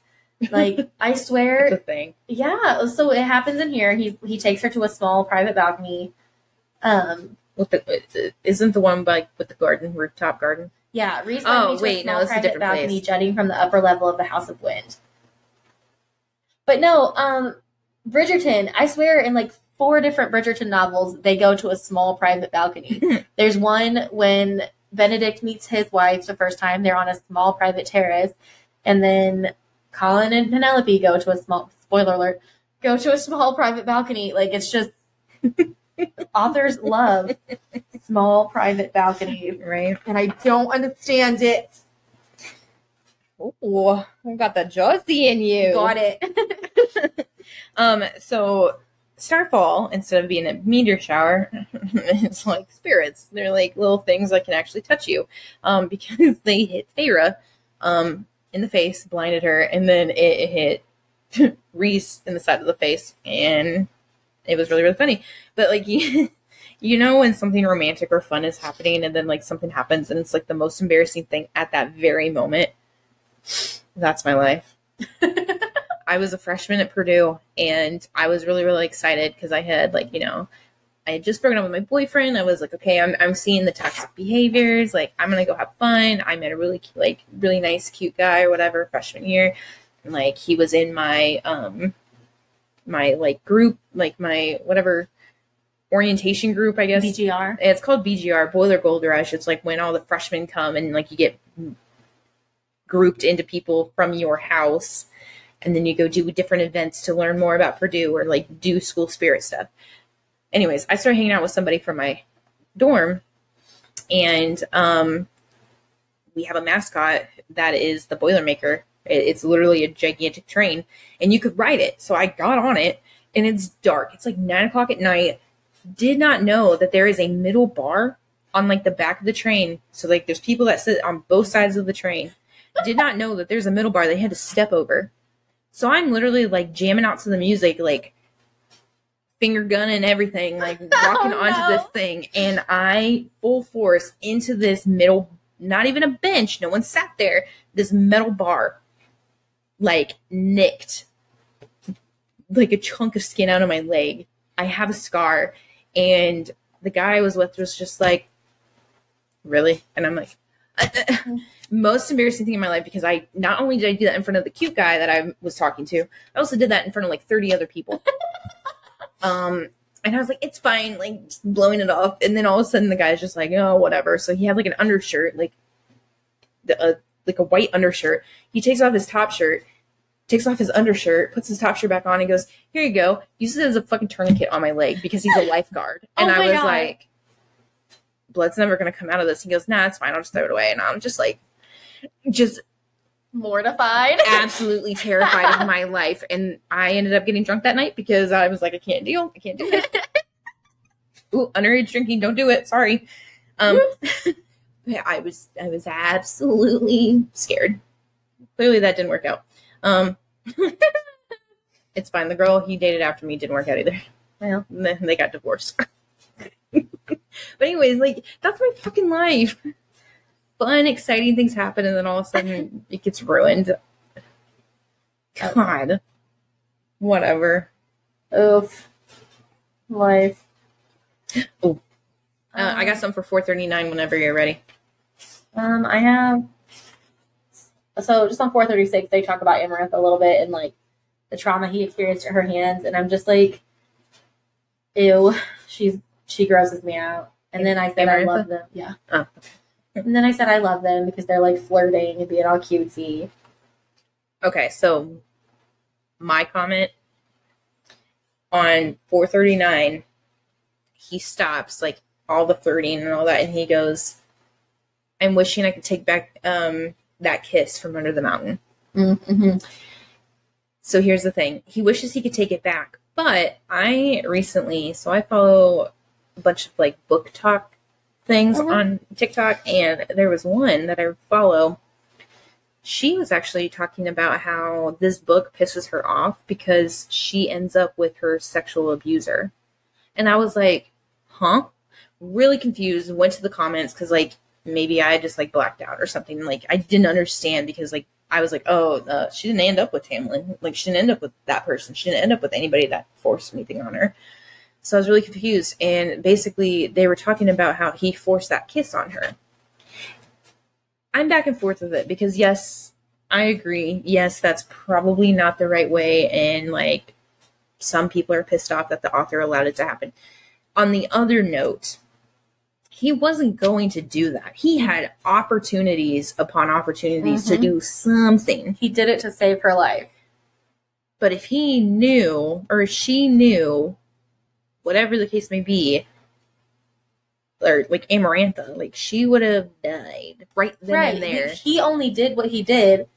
Like, I swear. It's a thing. Yeah. So it happens in here. He takes her to a small private balcony. Isn't the one with the garden, rooftop garden? Yeah. Rhys oh, wait, no, it's a different balcony place. jutting from the upper level of the House of Wind. But no, Bridgerton, I swear in like 4 different Bridgerton novels, they go to a small private balcony. There's one when Benedict meets his wife the first time, they're on a small private terrace. And then Colin and Penelope go to a small, spoiler alert, go to a small private balcony. Like, it's just, authors love small private balconies. Right. And I don't understand it. Oh, I got the Josie in you. Got it. So Starfall, instead of being a meteor shower, it's like spirits. They're like little things that can actually touch you. Because they hit Feyre, in the face, blinded her, and then it hit Rhys in the side of the face, and it was really, really funny. But like, you know when something romantic or fun is happening, and then like something happens, and it's like the most embarrassing thing at that very moment? That's my life. I was a freshman at Purdue, and I was really, really excited because I had like, I had just broken up with my boyfriend. I was like, okay, I'm seeing the toxic behaviors. Like, I'm going to go have fun. I met a really, really nice, cute guy or whatever freshman year. And like, he was in my, my like group, like my whatever orientation group, I guess. BGR. It's called BGR, Boiler Gold Rush. It's like when all the freshmen come and like you get grouped into people from your house. And then you go do different events to learn more about Purdue or like do school spirit stuff. Anyways, I started hanging out with somebody from my dorm, and we have a mascot that is the Boilermaker. It's literally a gigantic train, and you could ride it. So I got on it, and it's dark. It's like 9:00 at night. Did not know that there is a middle bar on like the back of the train. So like there's people that sit on both sides of the train. Did not know that there's a middle bar they had to step over. So I'm literally like jamming out to the music, like finger gun and everything, like walking onto this thing, and I full force into this middle, not even a bench, no one sat there, this metal bar, like nicked like a chunk of skin out of my leg. I have a scar, and the guy I was with was just like, really? And I'm like, most embarrassing thing in my life, because I not only did I do that in front of the cute guy that I was talking to, I also did that in front of like 30 other people. And I was like, it's fine, like just blowing it off. And then all of a sudden the guy's just like, oh, whatever. So he had like an undershirt, like a white undershirt. He takes off his top shirt, takes off his undershirt, puts his top shirt back on, and goes, here you go. Uses it as a fucking tourniquet on my leg because he's a lifeguard. And I was like, blood's never going to come out of this. He goes, nah, it's fine. I'll just throw it away. And I'm just like, just mortified, absolutely terrified of my life. And I ended up getting drunk that night because I was like, I can't do it. Ooh, underage drinking, don't do it. Sorry. Yeah, I was absolutely scared. Clearly that didn't work out. It's fine. The girl he dated after me didn't work out either. Well, they got divorced. But anyways, like, that's my fucking life. Fun, exciting things happen, and then all of a sudden it gets ruined. God. Whatever. Oof. Life. Oh. I got some for 439 whenever you're ready. I have... So just on 436, they talk about Amaranth a little bit and, like, the trauma he experienced at her hands, and I'm just like, ew, she grosses me out. And then I said I love them. Yeah. Oh. And then I said I love them because they're like flirting and being all cutesy. Okay, so my comment on 439, he stops like all the flirting and all that, and he goes, I'm wishing I could take back that kiss from under the mountain. Mm-hmm. So here's the thing. He wishes he could take it back. But I follow a bunch of like book talk things on TikTok, and there was one that I follow. She was actually talking about how this book pisses her off because she ends up with her sexual abuser. And I was like, huh? Really confused. Went to the comments because like maybe I just like blacked out or something. Like I didn't understand because like I was like, oh, she didn't end up with Tamlin. Like, she didn't end up with that person. She didn't end up with anybody that forced anything on her. So I was really confused. And basically, they were talking about how he forced that kiss on her. I'm back and forth with it because, yes, I agree. Yes, that's probably not the right way. And, like, some people are pissed off that the author allowed it to happen. On the other note, he wasn't going to do that. He had opportunities upon opportunities to do something. He did it to save her life. But if he knew, or she knew, whatever the case may be, or like Amarantha, like she would have died right then and there. He only did what he did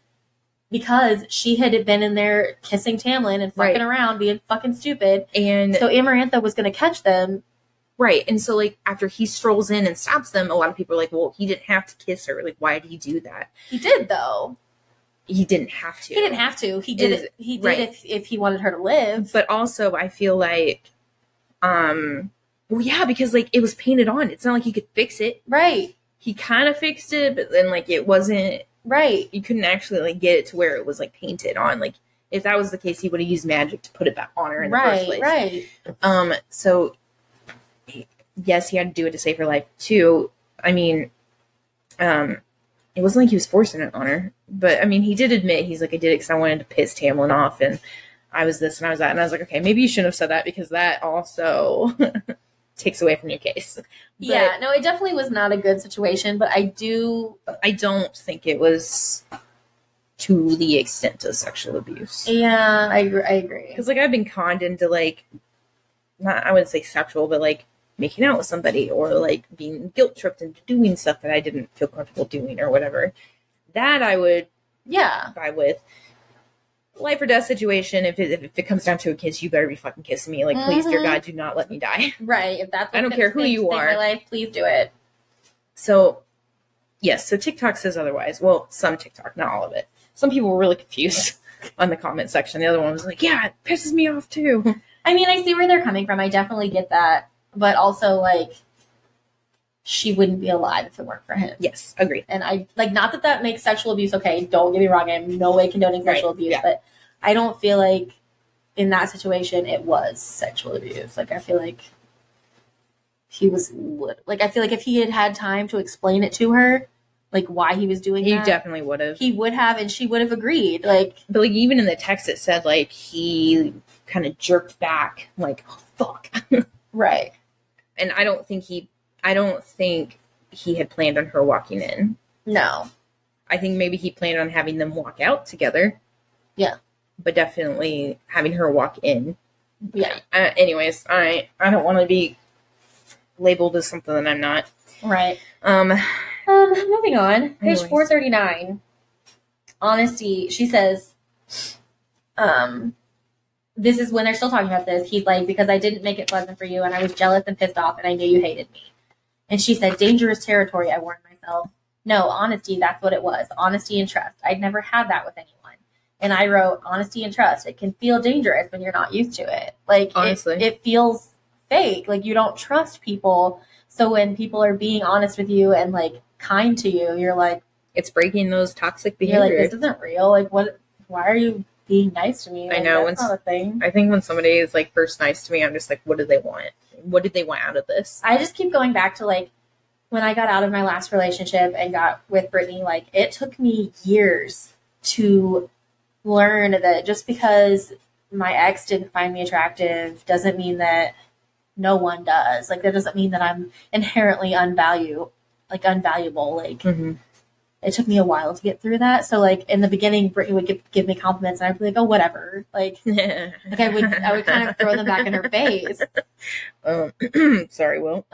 because she had been in there kissing Tamlin and fucking around, being fucking stupid. And so Amarantha was going to catch them. Right. And so, like, after he strolls in and stops them, a lot of people are like, well, he didn't have to kiss her. Like, why did he do that? He did, though. He didn't have to. He didn't have to. He did it. He did if he wanted her to live. But also, I feel like, well, yeah, because, like, it was painted on. It's not like he could fix it. Right. He kind of fixed it, but then, like, it wasn't. Right. You couldn't actually, like, get it to where it was, like, painted on. Like, if that was the case, he would have used magic to put it back on her in the first place. Right. So, yes, he had to do it to save her life, too. I mean, it wasn't like he was forcing it on her. But, I mean, he did admit, he's like, I did it because I wanted to piss Tamlin off, and I was this and I was that. And I was like, okay, maybe you shouldn't have said that because that also takes away from your case. But, yeah, no, it definitely was not a good situation, but I don't think it was to the extent of sexual abuse. Yeah, I agree. Because, like, I've been conned into, like, not, I wouldn't say sexual, but, like, making out with somebody or, like, being guilt-tripped into doing stuff that I didn't feel comfortable doing or whatever. That I would buy with. Life or death situation, if it comes down to a kiss, you better be fucking kissing me. Like, please, dear God, do not let me die. Right. If that's what I don't care who you are. My life, please do it. So, yes. So TikTok says otherwise. Well, some TikTok, not all of it. Some people were really confused on the comment section. The other one was like, yeah, it pisses me off too. I mean, I see where they're coming from. I definitely get that. But also, like, she wouldn't be alive if it weren't for him. Yes, agreed. And I, like, not that that makes sexual abuse okay. Don't get me wrong. I'm in no way condoning sexual abuse. But I don't feel like in that situation it was sexual abuse. Like, I feel like he was, like, I feel like if he had had time to explain it to her, like, why he was doing that. He definitely would have. He would have, and she would have agreed. Like, but, like, even in the text it said, like, he kind of jerked back, like, oh, fuck. Right. And I don't think he had planned on her walking in. No. I think maybe he planned on having them walk out together. Yeah. But definitely having her walk in. Yeah. Anyways, I don't want to be labeled as something that I'm not. Right. Moving on. Page 439. Honesty. She says, this is when they're still talking about this. He's like, because I didn't make it pleasant for you, and I was jealous and pissed off, and I knew you hated me. And she said, dangerous territory, I warned myself. No, honesty, that's what it was. Honesty and trust. I'd never had that with anyone. And I wrote, honesty and trust. It can feel dangerous when you're not used to it. Like, honestly, it feels fake. Like, you don't trust people. So when people are being honest with you and, like, kind to you, you're like, it's breaking those toxic behaviors. You're like, this isn't real. Like, what? Why are you being nice to me? Like, I know. That's not a thing. I think when somebody is, like, first nice to me, I'm just like, what do they want? What did they want out of this? I just keep going back to, like, when I got out of my last relationship and got with Brittany, like, it took me years to learn that just because my ex didn't find me attractive doesn't mean that no one does. Like, that doesn't mean that I'm inherently unvaluable. Like, it took me a while to get through that. So, like, in the beginning, Brittany would give me compliments, and I'd be like, oh, whatever. Like, like I would kind of throw them back in her face. Sorry, Will.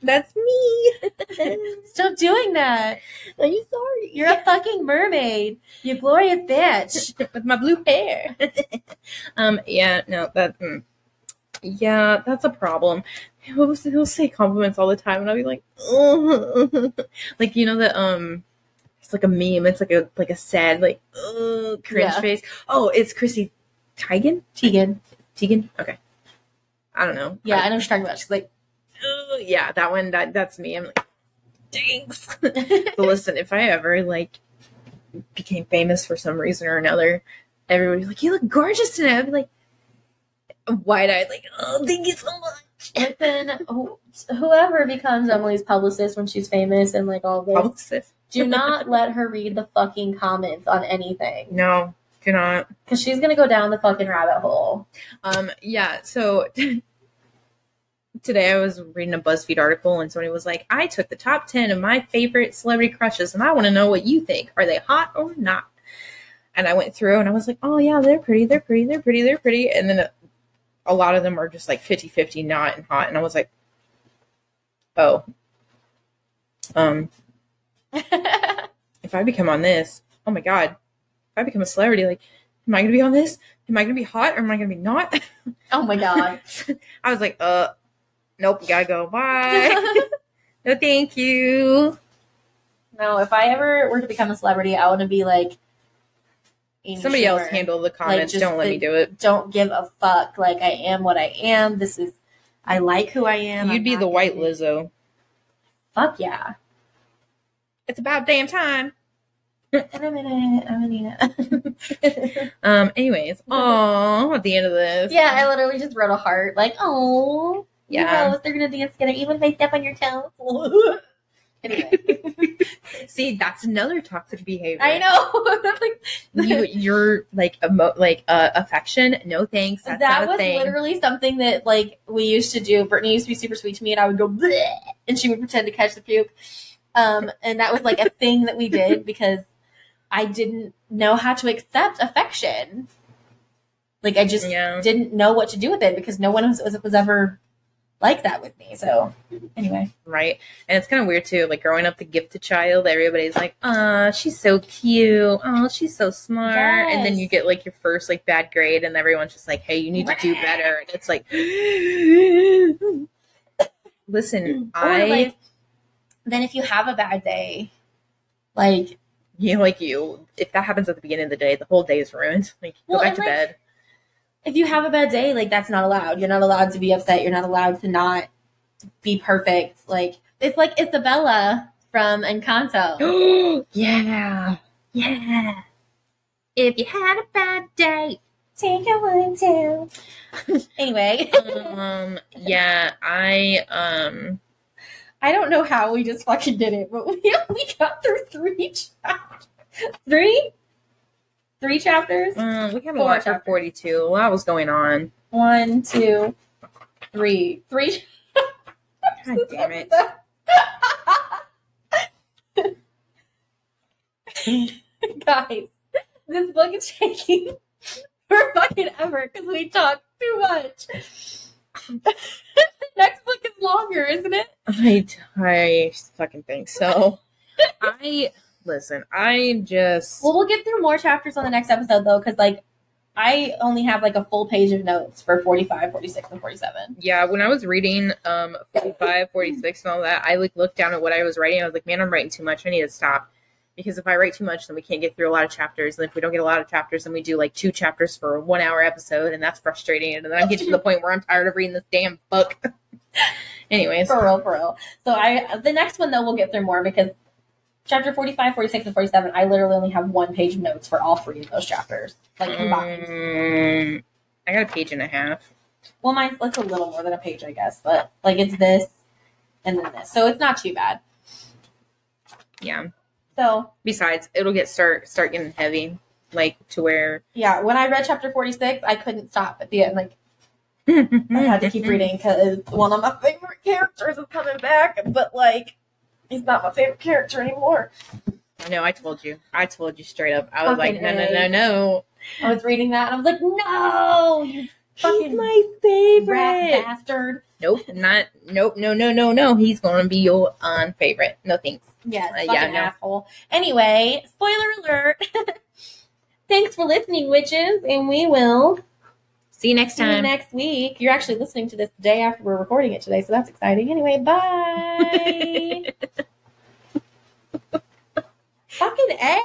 That's me. Stop doing that. Are you sorry? You're a fucking mermaid. You glorious bitch. With my blue hair. Yeah, no, yeah, that's a problem. He'll say compliments all the time, and I'll be like, oh. Like, you know that it's like a meme. It's like a sad, like, cringe face. Oh, it's Chrissy Teigen. Okay, I don't know. Yeah, I know what you're talking about. She's like, yeah, that one. That's me. I'm like, thanks. But listen, if I ever, like, became famous for some reason or another, everybody's like, you look gorgeous today. I'd be like, wide-eyed, like, oh, thank you so much. But then whoever becomes Emily's publicist when she's famous and like all this, Publicist. do not let her read the fucking comments on anything. No, do not. Because she's going to go down the fucking rabbit hole. Yeah, so today I was reading a BuzzFeed article and somebody was like, I took the top 10 of my favorite celebrity crushes and I want to know what you think. Are they hot or not? And I went through and I was like, oh yeah, they're pretty. And then a lot of them are just like 50-50 not and hot. And I was like, oh. If I become on this, oh my God, if I become a celebrity, like, am I going to be on this? Am I going to be hot or am I going to be not? Oh my God. I was like, nope, gotta go. Bye. No, thank you. No, if I ever were to become a celebrity, I want to be like Amy somebody Schumer. else handle the comments. Like, don't let me do it. Don't give a fuck. Like, I am what I am. I like who I am. You'd be the white Lizzo. Fuck yeah. It's about damn time. And I'm in it. Anyways, at the end of this. Yeah, I literally just wrote a heart. Like, oh, yeah, they're gonna dance together, even if they step on your toes. Anyway, see, that's another toxic behavior. I know. you're like affection. No thanks. That's that not a was thing. literally something that like we used to do. Brittany used to be super sweet to me, and I would go, bleh, and she would pretend to catch the puke. And that was like a thing that we did because I didn't know how to accept affection. Like, I just didn't know what to do with it because no one was ever like that with me. So, anyway. Right. And it's kind of weird, too. Like, growing up the gifted child, everybody's like, oh, she's so cute. Oh, she's so smart. Yes. And then you get, like, your first, like, bad grade, and everyone's just like, hey, you need to do better. And it's like, listen, then if you have a bad day, like... if that happens at the beginning of the day, the whole day is ruined. Like, go back to bed. If you have a bad day, like, that's not allowed. You're not allowed to be upset. You're not allowed to not be perfect. Like, it's like Isabella from Encanto. Yeah. Yeah. If you had a bad day, take a one, two. Anyway. Yeah, I don't know how we just fucking did it, but we only got through 3 chapters. 3? 3 chapters? We haven't watched for 42. A lot was going on. 1, 2, 3. 3. God damn it. Guys, this book is taking for fucking ever because we talk too much. Next book is longer, isn't it? I fucking think so. I'm just... Well, we'll get through more chapters on the next episode, though, because, like, I only have, like, a full page of notes for 45, 46, and 47. Yeah, when I was reading 45, 46, and all that, I, like, looked down at what I was writing. I was like, man, I'm writing too much. I need to stop. Because if I write too much, then we can't get through a lot of chapters. And if we don't get a lot of chapters, then we do, like, 2 chapters for a 1-hour episode, and that's frustrating. And then I'm getting to the point where I'm tired of reading this damn book. Anyways. For real. So the next one, though, we'll get through more, because chapter 45, 46, and 47, I literally only have 1 page of notes for all 3 of those chapters. Like, combined. I got a page and a half. Well, mine's like a little more than a page, I guess. But, like, it's this and then this. So it's not too bad. Yeah. So. Besides, it'll start getting heavy. Like, to where. Yeah, when I read chapter 46, I couldn't stop at the end. Like, I had to keep reading because one of my favorite characters is coming back. But, like, he's not my favorite character anymore. No, I told you straight up. I was like, no. I was reading that and I was like, no, you fucking he's my favorite rat bastard. Nope. No. He's gonna be your unfavorite. No thanks. Yes, asshole. Anyway, spoiler alert. Thanks for listening, witches, and we will see you next time. Next week. You're actually listening to this the day after we're recording it today, so that's exciting. Anyway, bye. Fucking A.